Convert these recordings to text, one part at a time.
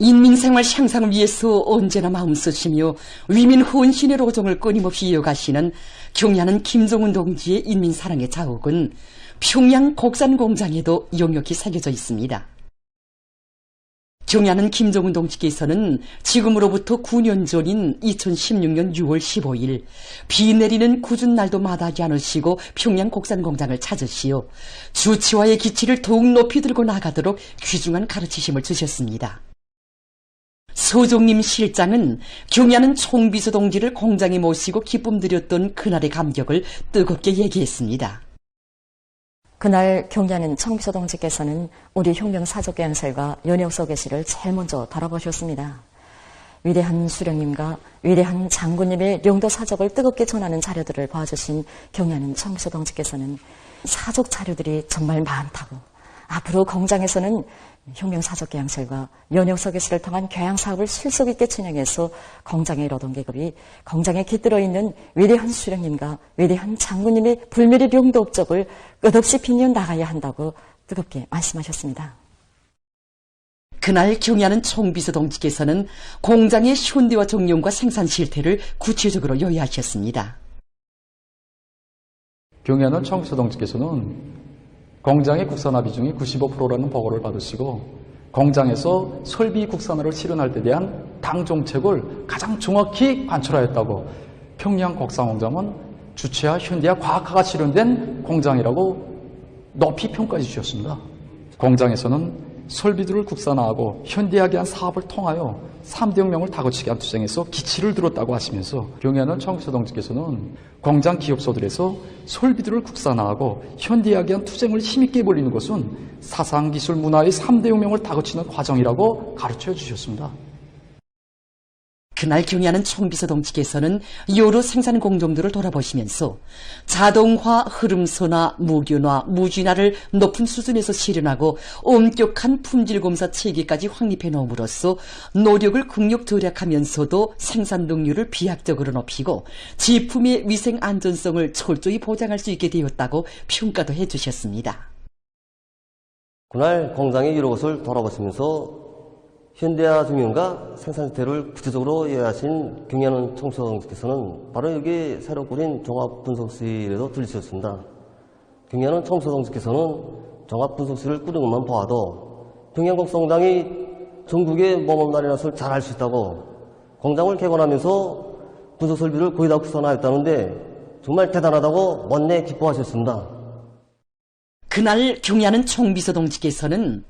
인민생활 향상을 위해서 언제나 마음 쓰시며 위민 헌신의 로정을 끊임없이 이어가시는 경야는 김정은 동지의 인민사랑의 자욱은 평양 곡산공장에도 용역히 새겨져 있습니다. 경야는 김정은 동지께서는 지금으로부터 9년 전인 2016년 6월 15일 비 내리는 궂은 날도 마다하지 않으시고 평양 곡산공장을 찾으시어 주치와의 기치를 더욱 높이 들고 나가도록 귀중한 가르치심을 주셨습니다. 서종림 실장은 경야는 총비서 동지를 공장에 모시고 기쁨 드렸던 그날의 감격을 뜨겁게 얘기했습니다. 그날 경야는 총비서 동지께서는 우리 혁명사적계양설과 연역석의시를 제일 먼저 돌아보셨습니다. 위대한 수령님과 위대한 장군님의 영도사적을 뜨겁게 전하는 자료들을 봐주신 경야는 총비서 동지께서는 사적 자료들이 정말 많다고, 앞으로 공장에서는 혁명사적계양설과 연역석의시를 통한 교양사업을 실속 있게 진행해서 공장의 노동계급이 공장에 깃들어 있는 위대한 수령님과 위대한 장군님의 불멸의 명도 업적을 끝없이 빛내어 나가야 한다고 뜨겁게 말씀하셨습니다. 그날 경야는 총비서 동지께서는 공장의 현대화 정령과 생산 실태를 구체적으로 요약하셨습니다. 경야는 총비서 동지께서는 공장의 국산화 비중이 95%라는 보고를 받으시고 공장에서 설비 국산화를 실현할 때 대한 당 정책을 가장 정확히 관철하였다고, 평양 곡산공장은 주체화, 현대화, 과학화가 실현된 공장이라고 높이 평가해 주셨습니다. 공장에서는 설비들을 국산화하고 현대하게 한 사업을 통하여 3대 혁명을 다그치게 한 투쟁에서 기치를 들었다고 하시면서 경야는 총비서 동지께서는 공장 기업소들에서 설비들을 국산화하고 현대하게 한 투쟁을 힘있게 벌이는 것은 사상, 기술, 문화의 3대 혁명을 다그치는 과정이라고 가르쳐 주셨습니다. 그날 경야는 총비서 동지께서는 여러 생산 공정들을 돌아보시면서 자동화, 흐름선화, 무균화, 무진화를 높은 수준에서 실현하고 엄격한 품질검사 체계까지 확립해 놓음으로써 노력을 극력 절약하면서도 생산 능률을 비약적으로 높이고 제품의 위생 안전성을 철저히 보장할 수 있게 되었다고 평가도 해주셨습니다. 그날 공장의 이런 것을 돌아보시면서 현대화 정연과 생산 실태를 구체적으로 요약하신 경야는 총비서 동지께서는 바로 여기 새로 꾸린 종합분석실에도 들리셨습니다. 경야는 총비서 동지께서는 종합분석실을 꾸린 것만 보아도 평양곡산공장이 전국에 모범날이 낫을 잘할 수 있다고, 공장을 개관하면서 분석설비를 거의 다 국산화했다는데 정말 대단하다고 못내 기뻐하셨습니다. 그날 경야는 총비서 동지께서는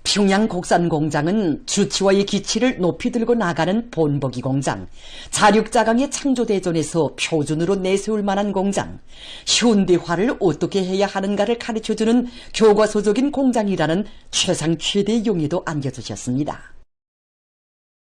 평양 곡산공장은 주치와의 기치를 높이 들고 나가는 본보기 공장, 자력자강의 창조대전에서 표준으로 내세울 만한 공장, 현대화를 어떻게 해야 하는가를 가르쳐주는 교과서적인 공장이라는 최상 최대의 용의도 안겨주셨습니다.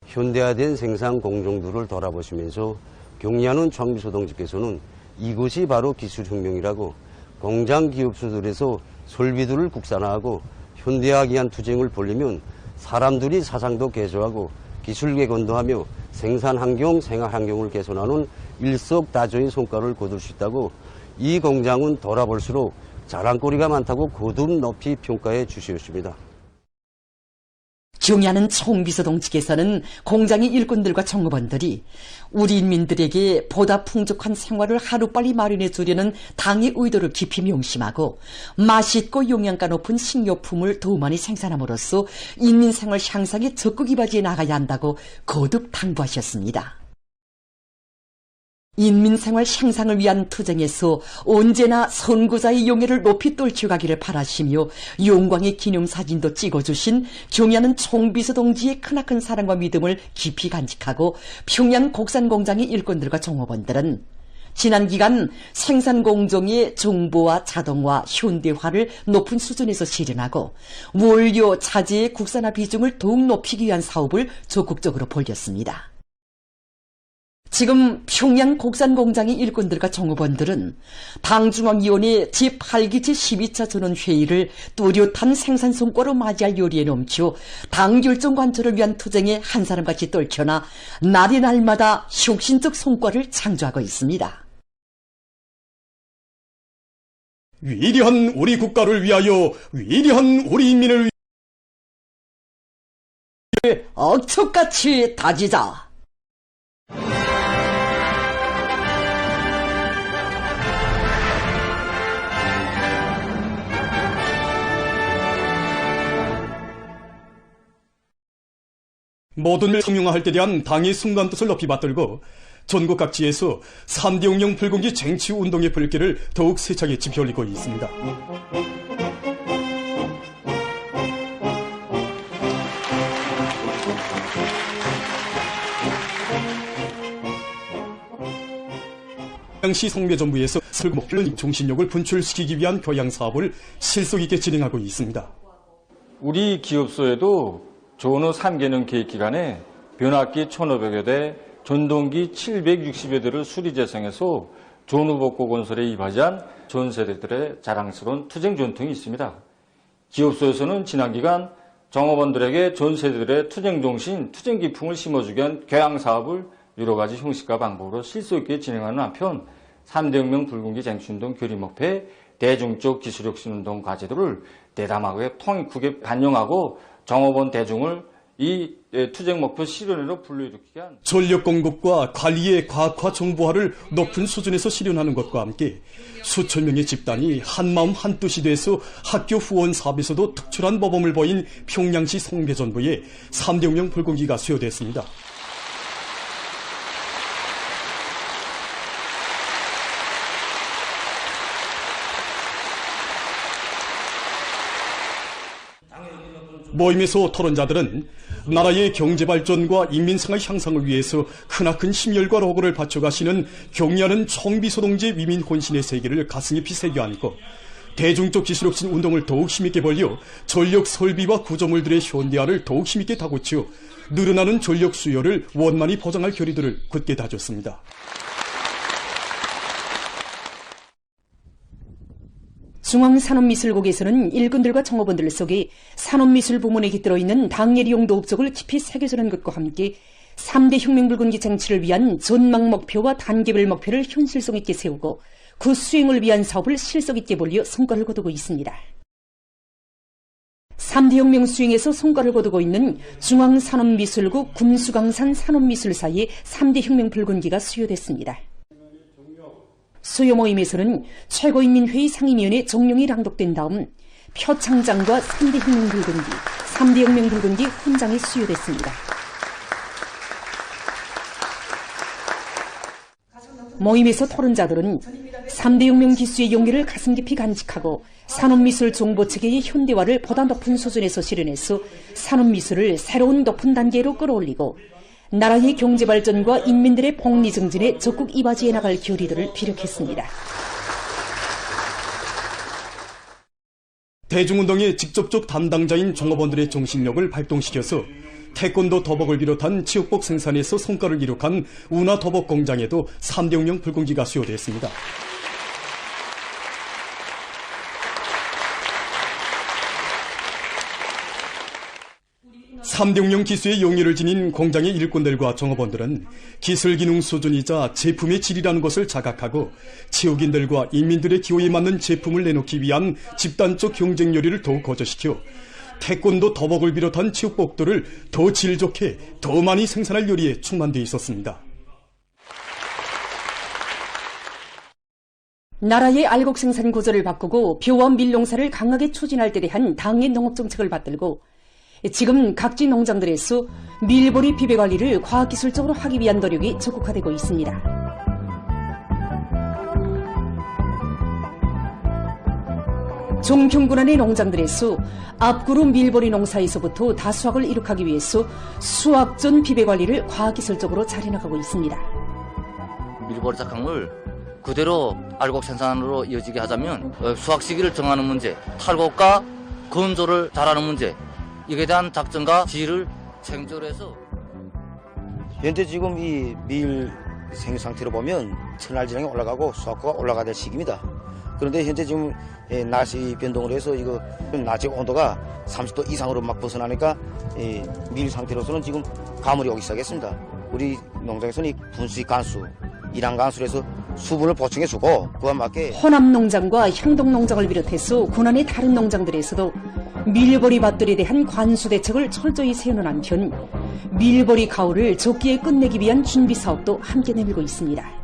현대화된 생산 공정들을 돌아보시면서 경야는 총비서 동지께서는 이것이 바로 기술혁명이라고, 공장 기업소들에서 설비들을 국산화하고 현대화하기 위한 투쟁을 벌이면 사람들이 사상도 개조하고 기술 개선도 하며 생산환경, 생활환경을 개선하는 일석다조의 성과를 거둘 수 있다고, 이 공장은 돌아볼수록 자랑거리가 많다고 거듭 높이 평가해 주셨습니다. 경야는 총비서 동지께서는 공장의 일꾼들과 종업원들이 우리 인민들에게 보다 풍족한 생활을 하루빨리 마련해 주려는 당의 의도를 깊이 명심하고 맛있고 영양가 높은 식료품을 더 많이 생산함으로써 인민생활 향상에 적극 이바지해 나가야 한다고 거듭 당부하셨습니다. 인민생활 향상을 위한 투쟁에서 언제나 선구자의 용해를 높이 떨쳐가기를 바라시며 영광의 기념사진도 찍어주신 경야는 총비서 동지의 크나큰 사랑과 믿음을 깊이 간직하고 평양 곡산공장의 일꾼들과 종업원들은 지난 기간 생산 공정의 정보화, 자동화, 현대화를 높은 수준에서 실현하고 원료, 자재의 국산화 비중을 더욱 높이기 위한 사업을 적극적으로 벌였습니다. 지금 평양 곡산공장의 일꾼들과 종업원들은 당중앙위원회 제8기 제12차 전원회의를 뚜렷한 생산 성과로 맞이할 요리에 넘쳐 당 결정 관철을 위한 투쟁에 한 사람같이 떨쳐나 날이 날마다 혁신적 성과를 창조하고 있습니다. 위대한 우리 국가를 위하여, 위대한 우리 인민을 억척같이 다지자. 모든 일 성용화할 때 대한 당의 순간 뜻을 높이 받들고 전국 각지에서 3대 용령 불공기 쟁취 운동의 불길을 더욱 세차게 지펴올리고 있습니다. 고양시 성매전부에서 설목필 정신력을 분출시키기 위한 교양 사업을 실속 있게 진행하고 있습니다. 우리 기업소에도 전후 3개년 계획 기간에 변압기 1,500여 대, 전동기 760여 대를 수리 재생해서 전후복구 건설에 이바지한 전 세대들의 자랑스러운 투쟁 전통이 있습니다. 기업소에서는 지난 기간 종업원들에게 전 세대들의 투쟁 정신, 투쟁 기풍을 심어주기 위한 교양 사업을 여러 가지 형식과 방법으로 실속 있게 진행하는 한편 3대 혁명 불공기 쟁취운동 교리목표에 대중적 기술혁신운동 과제들을 대담하게 통일크게 반영하고 종업원 대중을 이 투쟁 목표 실현으로 불러일으키게 한 전력 공급과 관리의 과학화 정보화를 높은 수준에서 실현하는 것과 함께 수천 명의 집단이 한마음 한뜻이 돼서 학교 후원 사업에서도 특출한 모범을 보인 평양시 성매전부에 3대 혁명 불공기가 수여됐습니다. 모임에서 토론자들은 나라의 경제발전과 인민생활 향상을 위해서 크나큰 심혈과 노고를 바쳐가시는 경의하는 총비소동지 위민 혼신의 세계를 가슴 깊이 새겨 안고 대중적 기술혁신 운동을 더욱 힘있게 벌려 전력 설비와 구조물들의 현대화를 더욱 힘있게 다고치어 늘어나는 전력 수요를 원만히 보장할 결의들을 굳게 다졌습니다. 중앙산업미술국에서는 일꾼들과 청업원들 속에 산업미술 부문에 깃들어 있는 당예리용도 업적을 깊이 새겨주는 것과 함께 3대 혁명불공기 쟁취를 위한 전망 목표와 단계별 목표를 현실성 있게 세우고 그 수행을 위한 사업을 실속 있게 벌려 성과를 거두고 있습니다. 3대 혁명 수행에서 성과를 거두고 있는 중앙산업미술국 군수강산 산업미술사의 3대 혁명불공기가 수여됐습니다. 수요 모임에서는 최고인민회의 상임위원회 정령이 랑독된 다음 표창장과 3대 혁명불공기, 3대 혁명불공기 훈장이 수여됐습니다. 모임에서 토론자들은 3대 혁명 기수의 용기를 가슴 깊이 간직하고 산업미술 정보체계의 현대화를 보다 높은 수준에서 실현해서 산업미술을 새로운 높은 단계로 끌어올리고 나라의 경제발전과 인민들의 복리증진에 적극 이바지해 나갈 결의들을 피력했습니다. 대중운동의 직접적 담당자인 종업원들의 정신력을 발동시켜서 태권도 도복을 비롯한 체육복 생산에서 성과를 이룩한 운하 도복 공장에도 3대 혁명 불공기가 수여됐습니다. 3대 혁명 기수의 용의를 지닌 공장의 일꾼들과 종업원들은 기술 기능 수준이자 제품의 질이라는 것을 자각하고 체육인들과 인민들의 기호에 맞는 제품을 내놓기 위한 집단적 경쟁 요리를 더욱 거저시켜 태권도 도복을 비롯한 체육복들을 더 질 좋게 더 많이 생산할 요리에 충만되어 있었습니다. 나라의 알곡 생산 구조를 바꾸고 벼와 밀농사를 강하게 추진할 때 대한 당의 농업정책을 받들고 지금 각지 농장들에서 밀보리 비배 관리를 과학기술적으로 하기 위한 노력이 적극화되고 있습니다. 종평군안의 농장들에서 앞구루 밀보리 농사에서부터 다수확을 이룩하기 위해서 수확 전 비배 관리를 과학기술적으로 잘 해나가고 있습니다. 밀보리 작황을 그대로 알곡 생산으로 이어지게 하자면 수확 시기를 정하는 문제, 탈곡과 건조를 잘하는 문제, 이에 대한 작전과 지휘를 챙조해서 현재 지금 이 밀 생육 상태로 보면 천알지량이 올라가고 수확고가 올라가야 될 시기입니다. 그런데 현재 지금 날씨 변동을 해서 이거 낮에 온도가 30도 이상으로 막 벗어나니까 밀 상태로서는 지금 가물이 오기 시작했습니다. 우리 농장에서는 분수익 간수, 일한 간수로 해서 수분을 보충해주고 그와 맞게 호남 농장과 향동 농장을 비롯해서 군안의 다른 농장들에서도 밀보리 밭들에 대한 관수 대책을 철저히 세우는 한편 밀보리 가을을 적기에 끝내기 위한 준비 사업도 함께 내밀고 있습니다.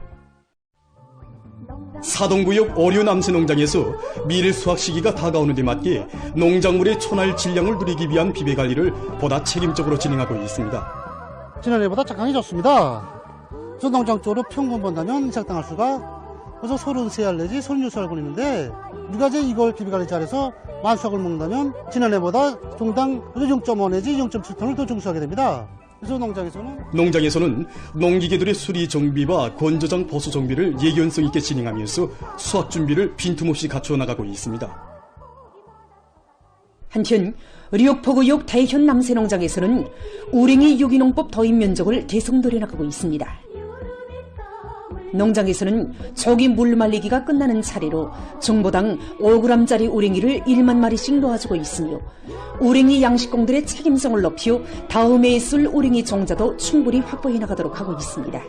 사동구역 어류 남새 농장에서 밀 수확 시기가 다가오는 데 맞게 농작물의 초날 질량을 누리기 위한 비배 관리를 보다 책임적으로 진행하고 있습니다. 지난해보다 작황이 좋습니다. 저 농장 쪽으로 평균 본다면 이삭당할 수가 그래서 33알 내지 36알 걸리는데 우리가 이제 이걸 비배 관리 잘해서 만수확을 먹는다면 지난해보다 종당 0.5 내지 0.7톤을 더 증수하게 됩니다. 그래서 농장에서는 농기계들의 수리 정비와 건조장 보수 정비를 예견성 있게 진행하면서 수확 준비를 빈틈없이 갖추어 나가고 있습니다. 한편 류포구역 대현 남새농장에서는 우랭이 유기농법 도입 면적을 대폭 늘려나가고 있습니다. 농장에서는 조기 물 말리기가 끝나는 차례로 정보당 5g짜리 우랭이를 1만 마리씩 놓아주고 있으며 우랭이 양식공들의 책임성을 높여 다음에 쓸 우랭이 종자도 충분히 확보해 나가도록 하고 있습니다.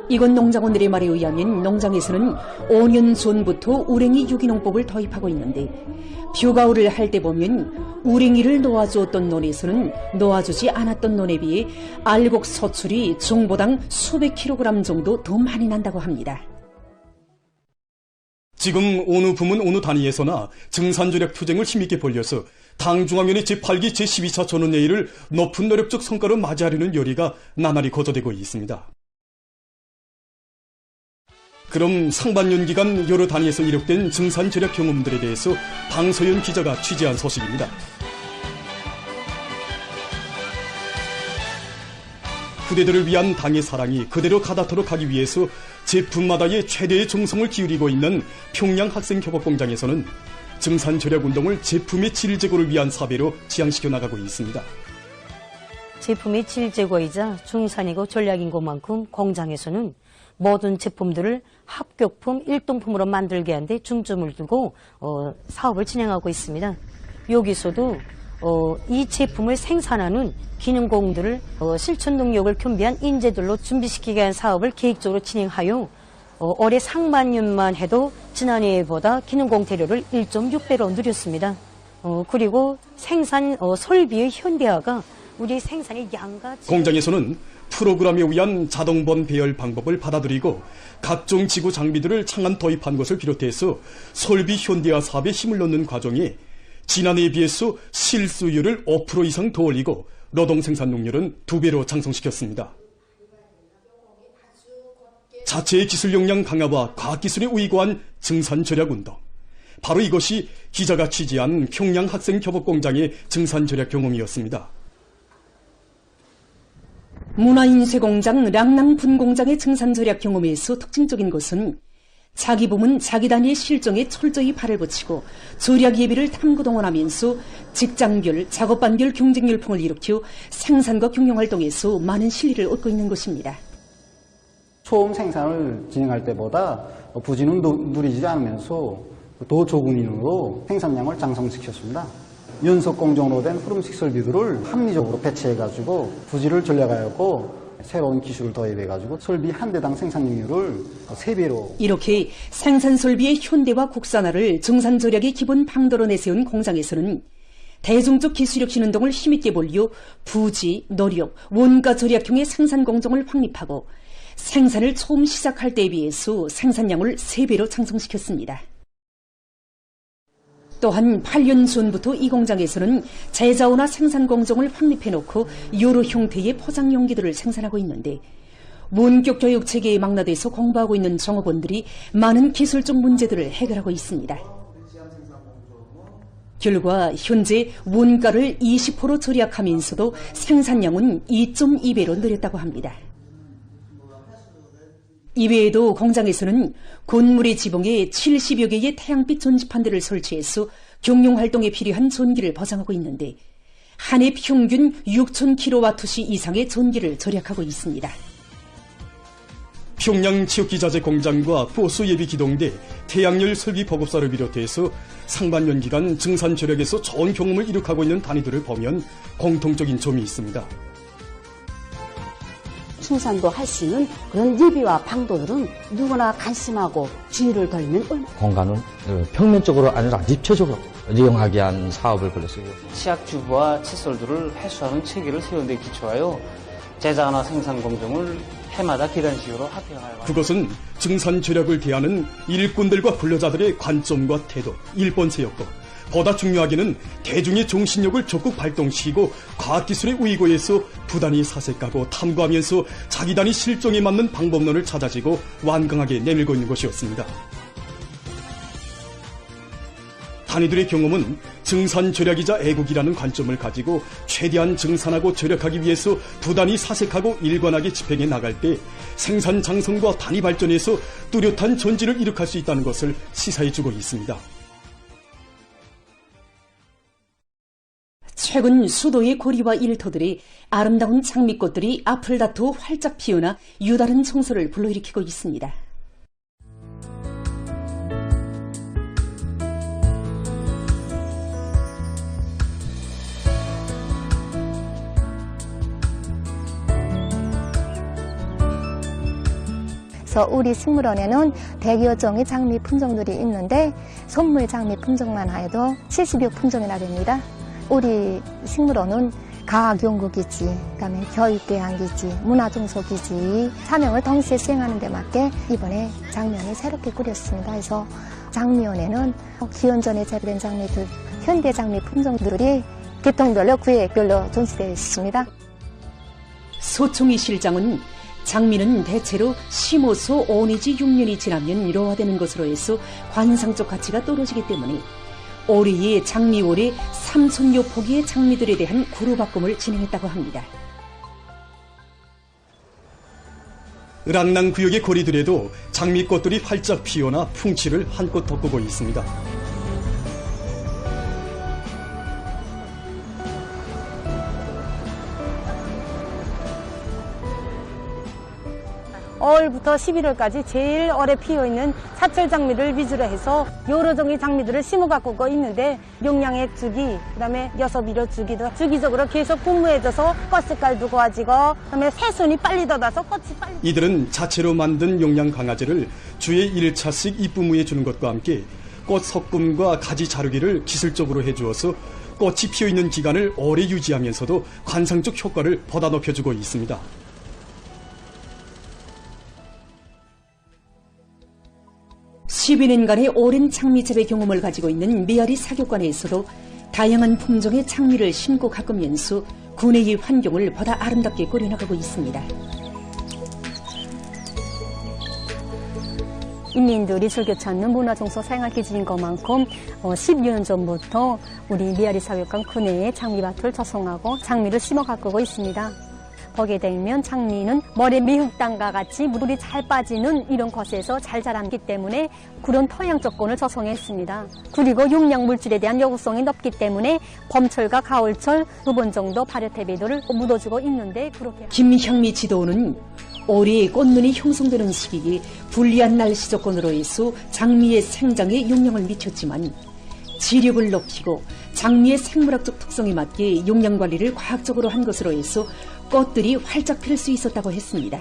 이곳 농장원들의 말에 의하면 농장에서는 5년 전부터 우랭이 유기농법을 도입하고 있는데 뷰가을을 할 때 보면 우랭이를 놓아주었던 논에서는 놓아주지 않았던 논에 비해 알곡 소출이 종보당 수백 킬로그램 정도 더 많이 난다고 합니다. 지금 어느 부문 어느 단위에서나 증산조력 투쟁을 힘있게 벌려서 당중앙위원회 제8기 제12차 전원회의를 높은 노력적 성과로 맞이하려는 열의가 나날이 거둬되고 있습니다. 그럼 상반년 기간 여러 단위에서 이력된 증산절약 경험들에 대해서 방서연 기자가 취재한 소식입니다. 그대들을 위한 당의 사랑이 그대로 가닿도록 하기 위해서 제품마다의 최대의 정성을 기울이고 있는 평양 학생협업공장에서는 증산절약 운동을 제품의 질 제고를 위한 사배로 지향시켜 나가고 있습니다. 제품의 질 제고이자 중산이고 전략인 것만큼 공장에서는 모든 제품들을 합격품, 일등품으로 만들게 하는 데 중점을 두고 사업을 진행하고 있습니다. 여기서도 이 제품을 생산하는 기능공들을 실천 능력을 겸비한 인재들로 준비시키게 한 사업을 계획적으로 진행하여 올해 상반년만 해도 지난해보다 기능공 대료를 1.6배로 늘렸습니다. 그리고 생산 설비의 현대화가 우리 생산의 양과 공장에서는 프로그램에 의한 자동번 배열 방법을 받아들이고 각종 지구 장비들을 창안 도입한 것을 비롯해서 설비 현대화 사업에 힘을 넣는 과정에 지난해에 비해서 실수율을 5% 이상 더 올리고 노동 생산능률은 2배로 장성시켰습니다. 자체의 기술 역량 강화와 과학기술에 의거한 증산절약운동. 바로 이것이 기자가 취재한 평양 학생협업공장의 증산절약 경험이었습니다. 문화인쇄공장 랑낭 분공장의 증산절약 경험에서 특징적인 것은 자기 부문 자기 단위의 실정에 철저히 발을 붙이고 절약 예비를 탐구동원하면서 직장별, 작업반별 경쟁 열풍을 일으켜 생산과 경영활동에서 많은 실리를 얻고 있는 것입니다. 처음 생산을 진행할 때보다 부지는 누리지 않으면서 더 적은 인원으로 생산량을 장성시켰습니다. 연속 공정으로 된 흐름식 설비들을 합리적으로 배치해가지고 부지를 전략하였고 새로운 기술을 도입해가지고 설비 한 대당 생산량률을 3배로 이렇게 생산 설비의 현대화 국산화를 증산절약의 기본 방도로 내세운 공장에서는 대중적 기술혁 신운동을 힘있게 벌려 부지, 노력, 원가 절약형의 생산 공정을 확립하고 생산을 처음 시작할 때에 비해서 생산량을 3배로 창성시켰습니다. 또한 8년 전부터 이 공장에서는 제자원화 생산 공정을 확립해놓고 여러 형태의 포장 용기들을 생산하고 있는데 원격 교육 체계에 망라돼서 공부하고 있는 종업원들이 많은 기술적 문제들을 해결하고 있습니다. 결과 현재 원가를 20% 절약하면서도 생산량은 2.2배로 늘었다고 합니다. 이외에도 공장에서는 건물의 지붕에 70여 개의 태양빛 전지판들을 설치해서 경영활동에 필요한 전기를 보장하고 있는데 한 해 평균 6,000kWh 이상의 전기를 절약하고 있습니다. 평양 치역기자재 공장과 버스 예비 기동대, 태양열 설비 보급사를 비롯해서 상반년 기간 증산 절약에서 좋은 경험을 이룩하고 있는 단위들을 보면 공통적인 점이 있습니다. 승산도 할 수 있는 그런 예비와 방도들은 누구나 관심하고 주의를 걸면 공간은 평면적으로 아니라 입체적으로 이용하게 한 사업을 벌였어요. 치약주부와 칫솔들을 회수하는 체계를 세운 데 기초하여 제작이나 생산 공정을 해마다 기간식으로 합병하여 그것은 증산 절약을 대하는 일꾼들과 근로자들의 관점과 태도, 일본세였고 보다 중요하게는 대중의 정신력을 적극 발동시키고 과학기술의 의거에서 부단히 사색하고 탐구하면서 자기 단위 실정에 맞는 방법론을 찾아지고 완강하게 내밀고 있는 것이었습니다. 단위들의 경험은 증산 절약이자 애국이라는 관점을 가지고 최대한 증산하고 절약하기 위해서 부단히 사색하고 일관하게 집행해 나갈 때 생산 장성과 단위 발전에서 뚜렷한 전진을 이룩할 수 있다는 것을 시사해주고 있습니다. 최근 수도의 고리와 일터들이 아름다운 장미꽃들이 앞을 다투어 활짝 피우나 유다른 청소를 불러일으키고 있습니다. 그래서 우리 식물원에는 100여 종의 장미 품종들이 있는데 선물 장미 품종만 해도 70여 품종이나 됩니다. 우리 식물원은 과학연구기지, 그다음에 교육대안기지, 문화종소기지 사명을 동시에 수행하는 데 맞게 이번에 장면을 새롭게 꾸렸습니다. 그래서 장미원에는 기원전에 재배된 장미들, 현대 장미 품종들이 계통별로 구획별로 존재되어 있습니다. 소총이 실장은 장미는 대체로 심어서 5 내지 6년이 지나면 일호화되는 것으로 해서 관상적 가치가 떨어지기 때문에 올해의 장미월에 3,000여 포기의 장미들에 대한 구루바꿈을 진행했다고 합니다. 을왕낭 구역의 거리들에도 장미꽃들이 활짝 피어나 풍치를 한껏 덮고 있습니다. 올부터 11월까지 제일 오래 피어있는 사철 장미를 위주로 해서 여러 종의 장미들을 심어 갖고 있는데 용량의 주기, 그다음에 여섭이로 주기도 주기적으로 계속 분무해져서 꽃 색깔도 좋아지고 그다음에 새순이 빨리 돋아서 꽃이 빨리. 이들은 자체로 만든 용량 강화제를 주에 1차씩 입분무해 주는 것과 함께 꽃 섞음과 가지 자르기를 기술적으로 해주어서 꽃이 피어있는 기간을 오래 유지하면서도 관상적 효과를 보다 높여주고 있습니다. 12년간의 오랜 장미 재배 경험을 가지고 있는 메아리 사교관에서도 다양한 품종의 장미를 심고 가꾸면서 군내의 환경을 보다 아름답게 꾸려나가고 있습니다. 인민들이 즐겨 찾는 문화종소 생활기지인 것만큼 10년 전부터 우리 메아리 사교관 군내에 장미밭을 조성하고 장미를 심어 가꾸고 있습니다. 보게 되면 장미는 머리 미흙땅과 같이 물이 잘 빠지는 이런 곳에서 잘 자라기 때문에 그런 토양 조건을 조성했습니다. 그리고 용량 물질에 대한 요구성이 높기 때문에 봄철과 가을철 2번 정도 발효 퇴비들을 묻어주고 있는데 그렇게. 김향미 지도는 올해 꽃눈이 형성되는 시기에 불리한 날씨 조건으로 해서 장미의 생장에 영향을 미쳤지만 지력을 높이고 장미의 생물학적 특성에 맞게 용량 관리를 과학적으로 한 것으로 해서 꽃들이 활짝 필 수 있었다고 했습니다.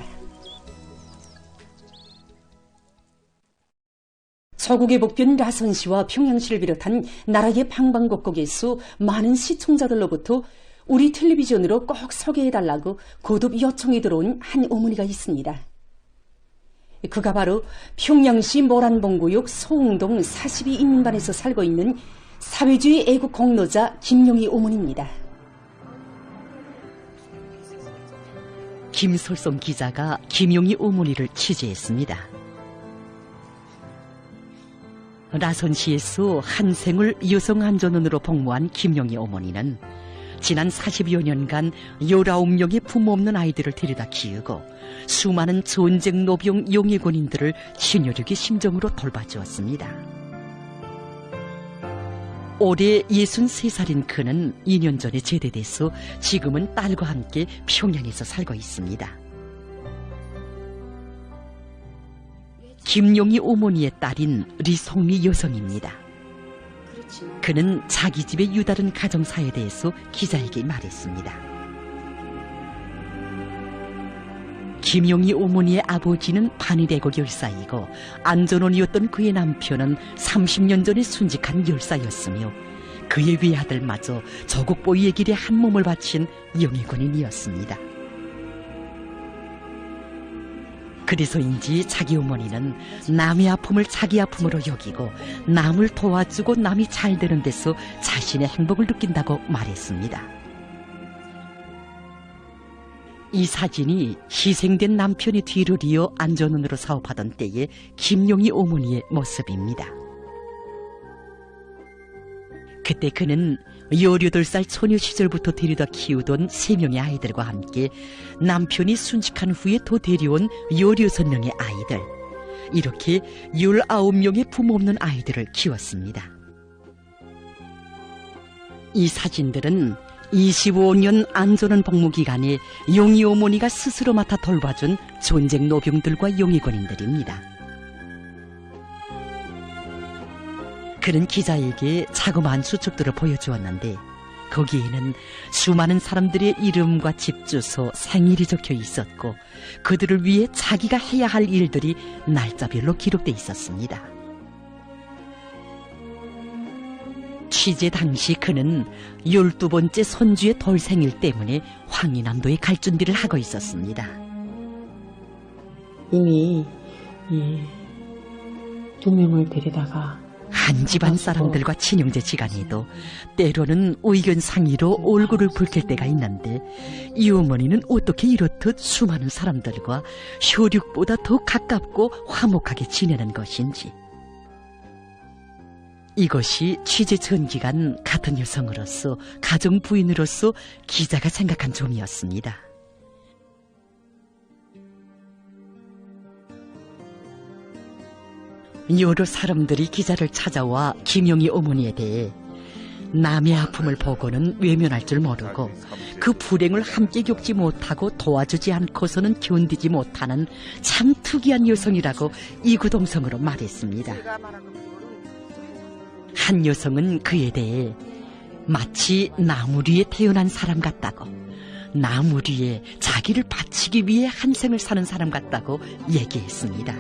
조국의 복균 라선 씨와 평양시를 비롯한 나라의 방방곡곡에서 많은 시청자들로부터 우리 텔레비전으로 꼭 소개해달라고 거듭 요청이 들어온 한 어머니가 있습니다. 그가 바로 평양시 모란봉구역 소흥동 42인민반에서 살고 있는 사회주의 애국 공로자 김용희 어머니입니다. 김솔송 기자가 김용희 어머니를 취재했습니다. 라선시에서 한 생을 여성 안전원으로 복무한 김용희 어머니는 지난 40여 년간 19명의 부모 없는 아이들을 데려다 키우고 수많은 전쟁 노병 용의 군인들을 친혈육의 심정으로 돌봐주었습니다. 올해 63살인 그는 2년 전에 제대돼서 지금은 딸과 함께 평양에서 살고 있습니다. 김용희 어머니의 딸인 리송미 여성입니다. 그는 자기 집의 유다른 가정사에 대해서 기자에게 말했습니다. 김용희 어머니의 아버지는 반일애국 열사이고 안전원이었던 그의 남편은 30년 전에 순직한 열사였으며 그의 외아들마저 조국보위의 길에 한 몸을 바친 영예군인이었습니다. 그래서인지 자기 어머니는 남의 아픔을 자기 아픔으로 여기고 남을 도와주고 남이 잘 되는 데서 자신의 행복을 느낀다고 말했습니다. 이 사진이 희생된 남편이 뒤를 이어 안전원으로 사업하던 때의 김용희 어머니의 모습입니다. 그때 그는 18살 소녀 시절부터 데려다 키우던 3명의 아이들과 함께 남편이 순직한 후에 더 데려온 16명의 아이들, 이렇게 19명의 부모 없는 아이들을 키웠습니다. 이 사진들은 25년 안전원 복무 기간에 용희 어머니가 스스로 맡아 돌봐준 전쟁 노병들과 용의군인들입니다. 그는 기자에게 자그마한 수첩들을 보여주었는데 거기에는 수많은 사람들의 이름과 집 주소, 생일이 적혀 있었고 그들을 위해 자기가 해야 할 일들이 날짜별로 기록돼 있었습니다. 취재 당시 그는 12번째 손주의 돌 생일 때문에 황인남도에 갈 준비를 하고 있었습니다. 이미 2명을 데리다가 한 집안 사람들과 친형제 지간에도 때로는 의견 상의로 얼굴을 붉힐 때가 있는데 이 어머니는 어떻게 이렇듯 수많은 사람들과 혈육보다 더 가깝고 화목하게 지내는 것인지, 이것이 취재 전 기간 같은 여성으로서, 가정 부인으로서 기자가 생각한 점이었습니다. 여러 사람들이 기자를 찾아와 김용희 어머니에 대해 남의 아픔을 보고는 외면할 줄 모르고 그 불행을 함께 겪지 못하고 도와주지 않고서는 견디지 못하는 참 특이한 여성이라고 이구동성으로 말했습니다. 한 여성은 그에 대해 마치 나무 위에 태어난 사람 같다고, 나무 위에 자기를 바치기 위해 한 생을 사는 사람 같다고 얘기했습니다.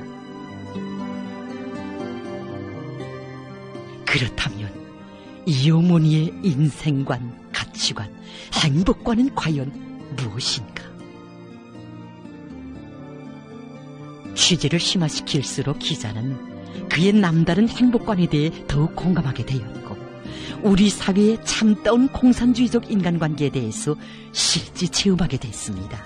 그렇다면 이 어머니의 인생관, 가치관, 행복관은 과연 무엇인가? 취재를 심화시킬수록 기자는 그의 남다른 행복관에 대해 더욱 공감하게 되었고 우리 사회의 참다운 공산주의적 인간관계에 대해서 실제 체험하게 됐습니다.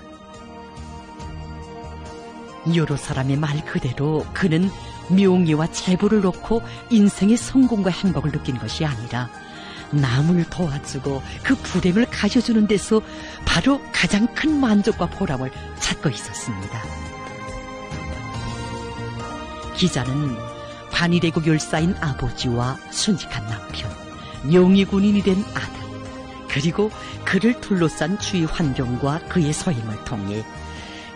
여러 사람의 말 그대로 그는 명예와 재벌을 놓고 인생의 성공과 행복을 느낀 것이 아니라 남을 도와주고 그 불행을 가셔주는 데서 바로 가장 큰 만족과 보람을 찾고 있었습니다. 기자는 반일애국 열사인 아버지와 순직한 남편, 용의 군인이 된 아들, 그리고 그를 둘러싼 주위 환경과 그의 소임을 통해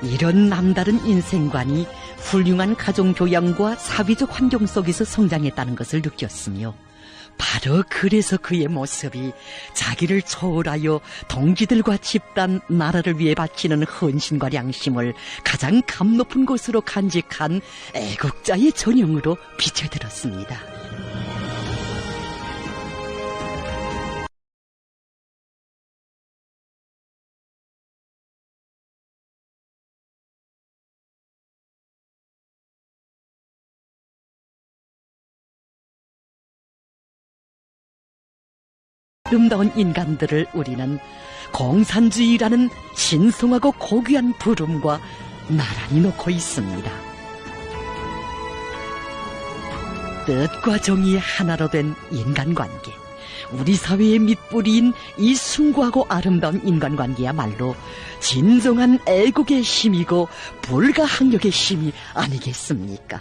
이런 남다른 인생관이 훌륭한 가정교양과 사회적 환경 속에서 성장했다는 것을 느꼈으며 바로 그래서 그의 모습이 자기를 초월하여 동지들과 집단, 나라를 위해 바치는 헌신과 양심을 가장 감 높은 곳으로 간직한 애국자의 전형으로 비춰들었습니다. 아름다운 인간들을 우리는 공산주의라는 신성하고 고귀한 부름과 나란히 놓고 있습니다. 뜻과 정의의 하나로 된 인간관계, 우리 사회의 밑뿌리인 이 숭고하고 아름다운 인간관계야말로 진정한 애국의 힘이고 불가항력의 힘이 아니겠습니까?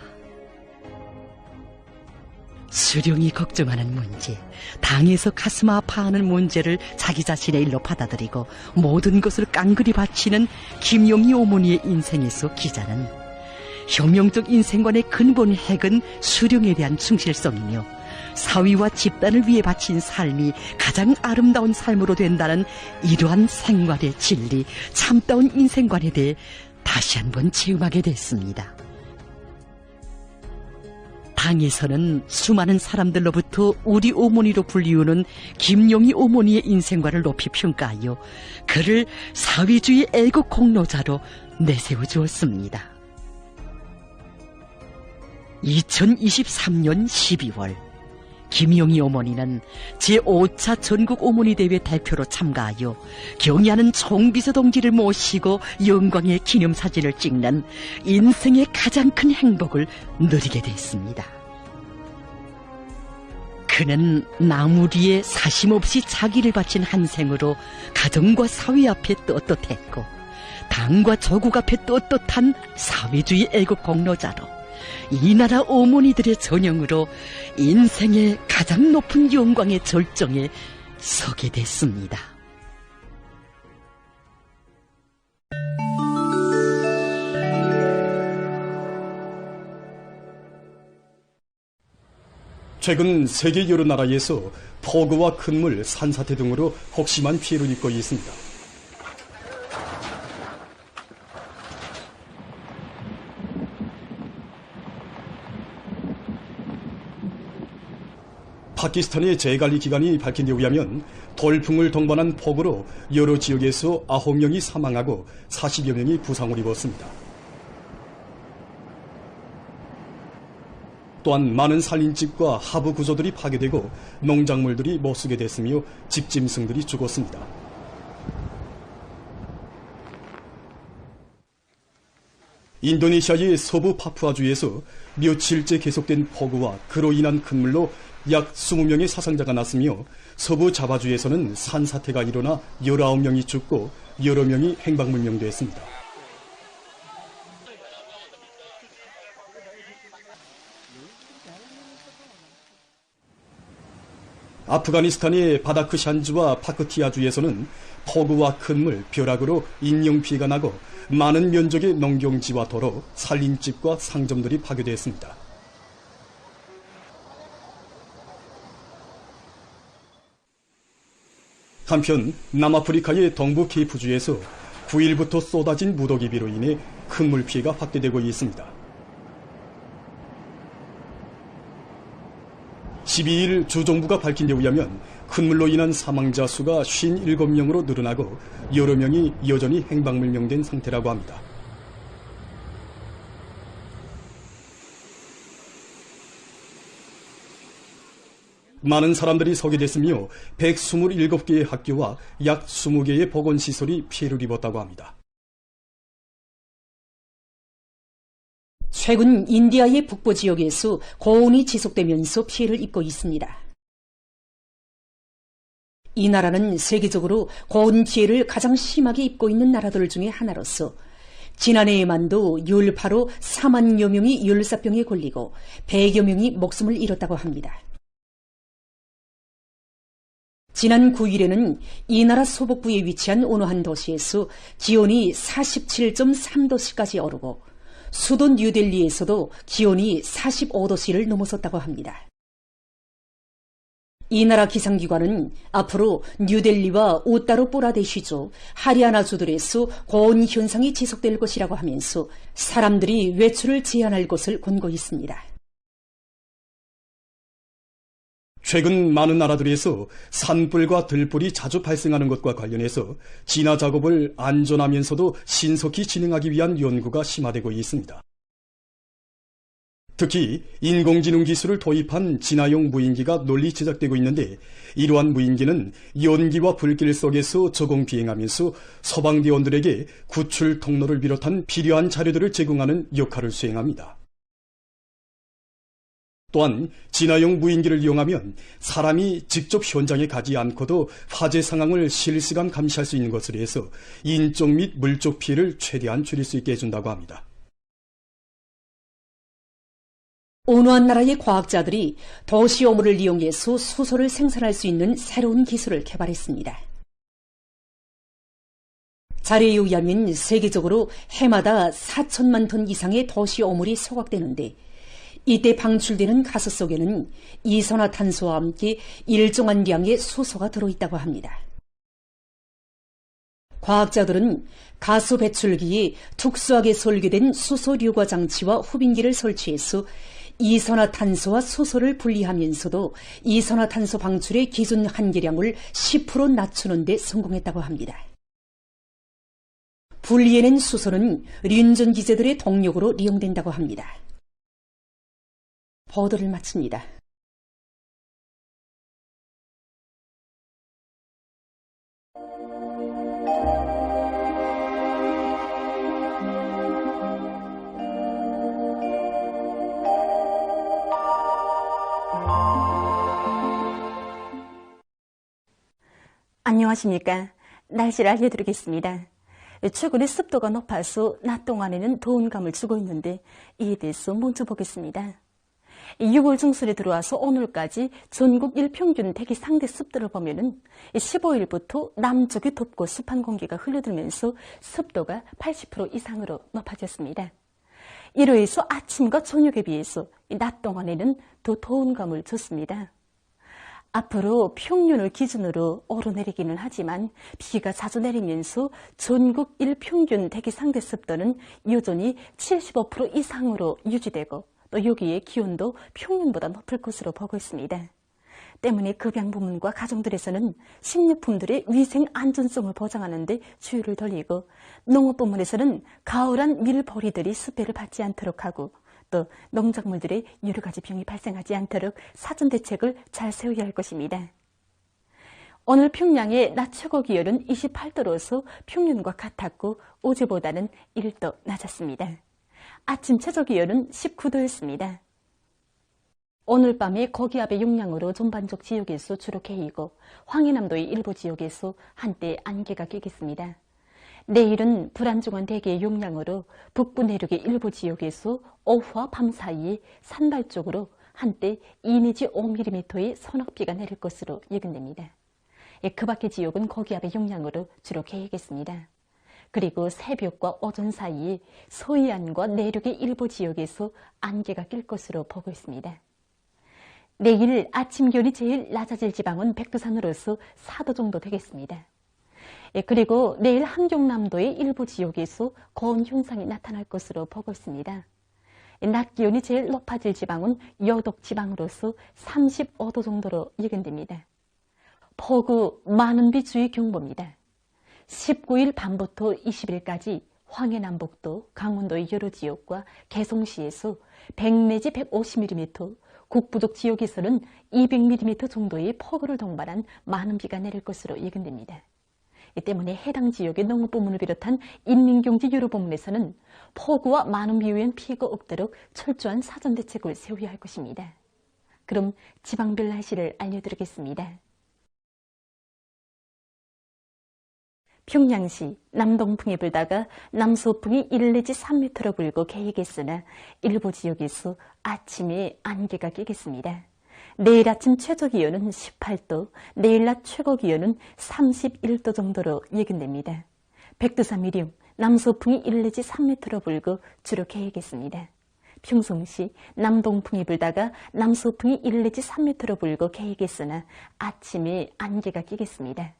수령이 걱정하는 문제, 당에서 가슴 아파하는 문제를 자기 자신의 일로 받아들이고 모든 것을 깡그리 바치는 김용희 어머니의 인생에서 기자는 혁명적 인생관의 근본 핵은 수령에 대한 충실성이며 사위와 집단을 위해 바친 삶이 가장 아름다운 삶으로 된다는 이러한 생활의 진리, 참다운 인생관에 대해 다시 한번 체험하게 됐습니다. 당에서는 수많은 사람들로부터 우리 어머니로 불리우는 김용희 어머니의 인생관을 높이 평가하여 그를 사회주의 애국 공로자로 내세워주었습니다. 2023년 12월 김용희 어머니는 제5차 전국 어머니 대회 대표로 참가하여 경의하는 총비서 동지를 모시고 영광의 기념사진을 찍는 인생의 가장 큰 행복을 누리게 됐습니다. 그는 나무리에 사심없이 자기를 바친 한 생으로 가정과 사회 앞에 떳떳했고 당과 조국 앞에 떳떳한 사회주의 애국 공로자로 이 나라 어머니들의 전형으로 인생의 가장 높은 영광의 절정에 서게 됐습니다. 최근 세계 여러 나라에서 폭우와 큰 물, 산사태 등으로 혹심한 피해를 입고 있습니다. 파키스탄의 재관리기관이 밝힌 데 의하면 돌풍을 동반한 폭우로 여러 지역에서 9명이 사망하고 40여 명이 부상을 입었습니다. 또한 많은 살림집과 하부 구조들이 파괴되고 농작물들이 못쓰게 됐으며 집짐승들이 죽었습니다. 인도네시아의 서부 파푸아주에서 며칠째 계속된 폭우와 그로 인한 큰 물로 약 20명의 사상자가 났으며 서부 자바주에서는 산사태가 일어나 19명이 죽고 여러 명이 행방불명됐습니다. 아프가니스탄의 바다크샨주와 파크티아주에서는 폭우와 큰 물, 벼락으로 인명피해가 나고 많은 면적의 농경지와 도로, 살림집과 상점들이 파괴됐습니다. 한편 남아프리카의 동부 케이프주에서 9일부터 쏟아진 무더기비로 인해 큰 물 피해가 확대되고 있습니다. 12일 주정부가 밝힌 데 의하면 큰 물로 인한 사망자 수가 57명으로 늘어나고 여러 명이 여전히 행방불명된 상태라고 합니다. 많은 사람들이 소개됐으며 127개의 학교와 약 20개의 보건시설이 피해를 입었다고 합니다. 최근 인디아의 북부 지역에서 고온이 지속되면서 피해를 입고 있습니다. 이 나라는 세계적으로 고온 피해를 가장 심하게 입고 있는 나라들 중에 하나로서 지난해에만도 열파로 4만여 명이 열사병에 걸리고 100여 명이 목숨을 잃었다고 합니다. 지난 9일에는 이 나라 서북부에 위치한 어느 한 도시에서 기온이 47.3도씨까지 오르고 수도 뉴델리에서도 기온이 45도씨를 넘어섰다고 합니다. 이 나라 기상기관은 앞으로 뉴델리와 우따르프라데시주, 하리아나주들에서 고온 현상이 지속될 것이라고 하면서 사람들이 외출을 제한할 것을 권고 있습니다. 최근 많은 나라들에서 산불과 들불이 자주 발생하는 것과 관련해서 진화 작업을 안전하면서도 신속히 진행하기 위한 연구가 심화되고 있습니다. 특히 인공지능 기술을 도입한 진화용 무인기가 널리 제작되고 있는데 이러한 무인기는 연기와 불길 속에서 저공 비행하면서 소방대원들에게 구출 통로를 비롯한 필요한 자료들을 제공하는 역할을 수행합니다. 또한 진화용 무인기를 이용하면 사람이 직접 현장에 가지 않고도 화재 상황을 실시간 감시할 수 있는 것으로 해서 인적 및 물적 피해를 최대한 줄일 수 있게 해준다고 합니다. 어느 한 나라의 과학자들이 도시오물을 이용해서 수소를 생산할 수 있는 새로운 기술을 개발했습니다. 자료에 의하면 세계적으로 해마다 4천만 톤 이상의 도시오물이 소각되는데 이때 방출되는 가스 속에는 이산화탄소와 함께 일정한 양의 수소가 들어있다고 합니다. 과학자들은 가수 배출기에 특수하게 설계된 수소 류과 장치와 후빈기를 설치해서 이산화탄소와 수소를 분리하면서도 이산화탄소 방출의 기준 한계량을 10% 낮추는 데 성공했다고 합니다. 분리해낸 수소는 륜전 기제들의 동력으로 이용된다고 합니다. 보도를 마칩니다. 안녕하십니까. 날씨를 알려드리겠습니다. 최근에 습도가 높아서 낮 동안에는 더운 감을 주고 있는데 이에 대해서 먼저 보겠습니다. 6월 중순에 들어와서 오늘까지 전국 일평균 대기 상대 습도를 보면은 15일부터 남쪽이 덥고 습한 공기가 흘러들면서 습도가 80% 이상으로 높아졌습니다. 이로 해서 아침과 저녁에 비해서 낮 동안에는 더 더운 감을 줬습니다. 앞으로 평년을 기준으로 오르내리기는 하지만 비가 자주 내리면서 전국 일평균 대기 상대 습도는 여전히 75% 이상으로 유지되고 또 여기에 기온도 평년보다 높을 것으로 보고 있습니다. 때문에 급양 부문과 가정들에서는 식료품들의 위생 안전성을 보장하는 데 주의를 돌리고 농업 부문에서는 가을한 밀보리들이 수배를 받지 않도록 하고 또 농작물들의 여러 가지 병이 발생하지 않도록 사전 대책을 잘 세워야 할 것입니다. 오늘 평양의 낮 최고 기온은 28도로서 평년과 같았고 어제보다는 1도 낮았습니다. 아침 최저 기온은 19도였습니다. 오늘 밤에 고기압의 영향으로 전반적 지역에서 주로 개이고 황해남도의 일부 지역에서 한때 안개가 끼겠습니다. 내일은 불안정한 대기의 영향으로 북부 내륙의 일부 지역에서 오후와 밤 사이에 산발 쪽으로 한때 2 내지 5mm의 소낙비가 내릴 것으로 예견됩니다. 그 밖의 지역은 고기압의 영향으로 주로 개이겠습니다. 그리고 새벽과 오전 사이에 서해안과 내륙의 일부 지역에서 안개가 낄 것으로 보고 있습니다. 내일 아침 기온이 제일 낮아질 지방은 백두산으로서 4도 정도 되겠습니다. 그리고 내일 함경남도의 일부 지역에서 고온 현상이 나타날 것으로 보고 있습니다. 낮 기온이 제일 높아질 지방은 여독 지방으로서 35도 정도로 예견됩니다. 폭우 많은 비 주의 경보입니다. 19일 밤부터 20일까지 황해남북도, 강원도의 여러 지역과 개성시에서 100 내지 150mm, 국부족 지역에서는 200mm 정도의 폭우를 동반한 많은 비가 내릴 것으로 예견됩니다. 이 때문에 해당 지역의 농업부문을 비롯한 인민경제 여러 부문에서는 폭우와 많은 비에 의한 피해가 없도록 철저한 사전 대책을 세워야 할 것입니다. 그럼 지방별 날씨를 알려드리겠습니다. 평양시 남동풍이 불다가 남서풍이 1 내지 3m로 불고 개이겠으나 일부 지역에서 아침에 안개가 끼겠습니다. 내일 아침 최저 기온은 18도, 내일 낮 최고 기온은 31도 정도로 예견됩니다. 백두산 미령, 남서풍이 1 내지 3m로 불고 주로 개이겠습니다. 평송시 남동풍이 불다가 남서풍이 1 내지 3m로 불고 개이겠으나 아침에 안개가 끼겠습니다.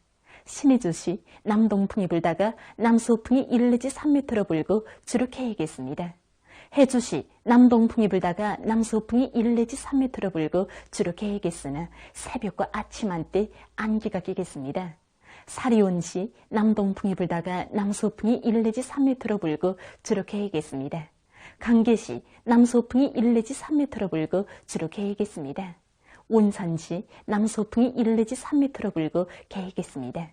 신의주시 남동풍이 불다가 남서풍이 1 내지 3m로 불고 주로 개이겠습니다. 해주시 남동풍이 불다가 남서풍이 1 내지 3m로 불고 주로 개이겠으나 새벽과 아침 한때 안개가 끼겠습니다. 사리온시 남동풍이 불다가 남서풍이 1 내지 3m로 불고 주로 개이겠습니다. 강계시 남서풍이 1 내지 3m로 불고 주로 개이겠습니다. 온산시 남서풍이 1 내지 3m로 불고 개이겠습니다.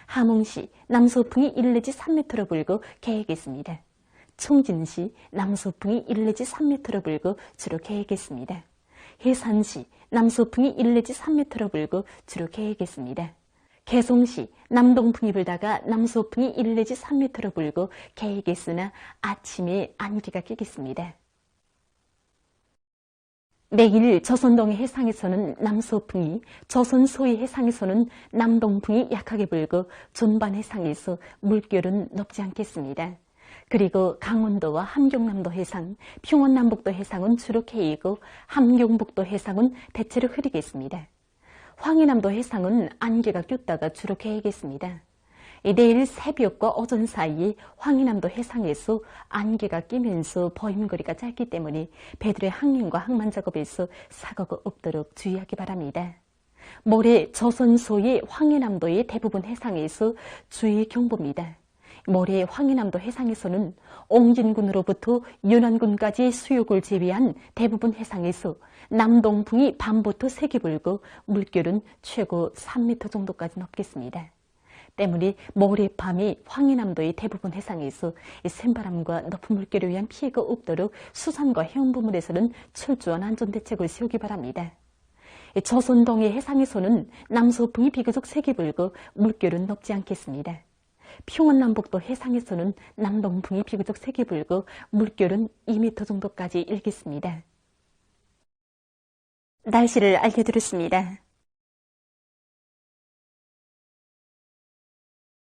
함흥시 남서풍이 1 내지 3m로 불고 개이겠습니다. 청진시 남서풍이 1 내지 3m로 불고 주로 개이겠습니다. 해산시 남서풍이 1 내지 3m로 불고 주로 개이겠습니다. 개성시 남동풍이 불다가 남서풍이 1 내지 3m로 불고 개이겠으나 아침에 안개가 끼겠습니다. 내일 조선동해 해상에서는 남서풍이, 조선 서해 해상에서는 남동풍이 약하게 불고 전반 해상에서 물결은 높지 않겠습니다. 그리고 강원도와 함경남도 해상, 평원남북도 해상은 주로 개이고 함경북도 해상은 대체로 흐리겠습니다. 황해남도 해상은 안개가 꼈다가 주로 개이겠습니다. 내일 새벽과 오전 사이 황해남도 해상에서 안개가 끼면서 보임거리가 짧기 때문에 배들의 항행과 항만 작업에서 사고가 없도록 주의하기 바랍니다. 모레 조선소의 황해남도의 대부분 해상에서 주의 경보입니다. 모레 황해남도 해상에서는 옹진군으로부터 윤안군까지 수역을 제외한 대부분 해상에서 남동풍이 밤부터 세게 불고 물결은 최고 3m 정도까지 넘겠습니다. 때문에 모레 밤에 황해남도의 대부분 해상에서 샘바람과 높은 물결에 의한 피해가 없도록 수산과 해운부문에서는 철저한 안전대책을 세우기 바랍니다. 조선동해 해상에서는 남서풍이 비교적 세게 불고 물결은 높지 않겠습니다. 평안남북도 해상에서는 남동풍이 비교적 세게 불고 물결은 2m 정도까지 일겠습니다. 날씨를 알려드렸습니다.